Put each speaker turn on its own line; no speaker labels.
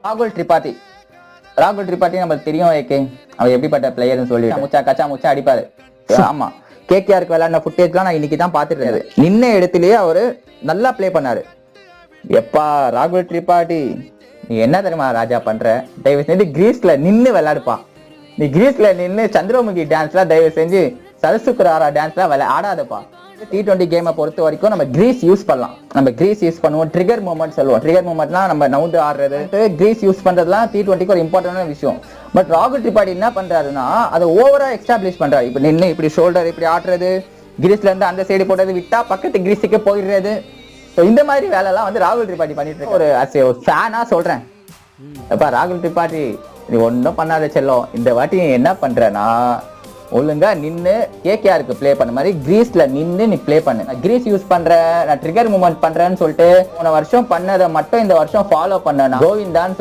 ராகுல் திரிபாதி நம்மளுக்கு தெரியும். ஏகே அவர் எப்படிப்பட்ட பிளேயர்னு சொல்லி கச்சா முச்சா அடிப்பாரு. ஆமா, கேகேஆருக்கு விளையாடின ஃபுட்டேஜ்லாம் நான் இன்னைக்கு தான் பார்த்துட்டு இருந்தேன். நின்ன இடத்துலயே அவரு நல்லா பிளே பண்ணாரு. எப்பா ராகுல் திரிபாதி, நீ என்ன தெரியுமா ராஜா பண்ற? தயவு செஞ்சு கிரீஸ்ல நின்னு விளையாடுப்பா. நீ கிரீஸ்ல நின்னு சந்திரமுகி டான்ஸ்லாம் தயவு செஞ்சு சரசுக்குராரா டான்ஸ்லாம் ஆடாதப்பா. T20 கேமை பொறுத்த வரைக்கும் நம்ம கிரீஸ் யூஸ் பண்ணலாம். நம்ம கிரீஸ் யூஸ் பண்ணுவோம். ட்ரிகர் மூவ்மெண்ட் சொல்லுவோம். ட்ரிகர் மூவ்மெண்ட்லாம் நம்ம நவுந்து ஆடுறது, கிரீஸ் யூஸ் பண்றதுலாம் T20க்கு ஒரு இம்பார்ட்டன்டான விஷயம். பட் ராகுல் திரிபாதி என்ன பண்றாருன்னா அதை ஓவரா எஸ்டாப்ளிஷ் பண்றாரு. இப்ப நின்று இப்படி ஷோல்டர் இப்படி ஆட்டுறது, கிரீஸ்ல இருந்து அந்த சைடு போடுறது, விட்டா பக்கத்து கிரீஸுக்கு போயிடுறது. இந்த மாதிரி வேலை எல்லாம் வந்து ராகுல் திரிபாதி பண்ணிட்டு இருக்க. ஒரு ஃபேனா சொல்றேன், அப்பா ராகுல் திரிபாதி நீ ஒன்னும் பண்ணாத செல்லம். இந்த வாட்டி என்ன பண்றனா, ஒழுங்கா நின்னு கேகேஆருக்கு பிளே பண்ண மாதிரி கிரீஸ்ல நின்னு நீ பிளே பண்ணு. நான் கிரீஸ் யூஸ் பண்றேன், நான் ட்ரிகர் மூவ்மெண்ட் பண்றேன்னு சொல்லிட்டு போன வருஷம் பண்ணதை மட்டும் இந்த வருஷம் ஃபாலோ பண்ணனா கோவிந்தான்னு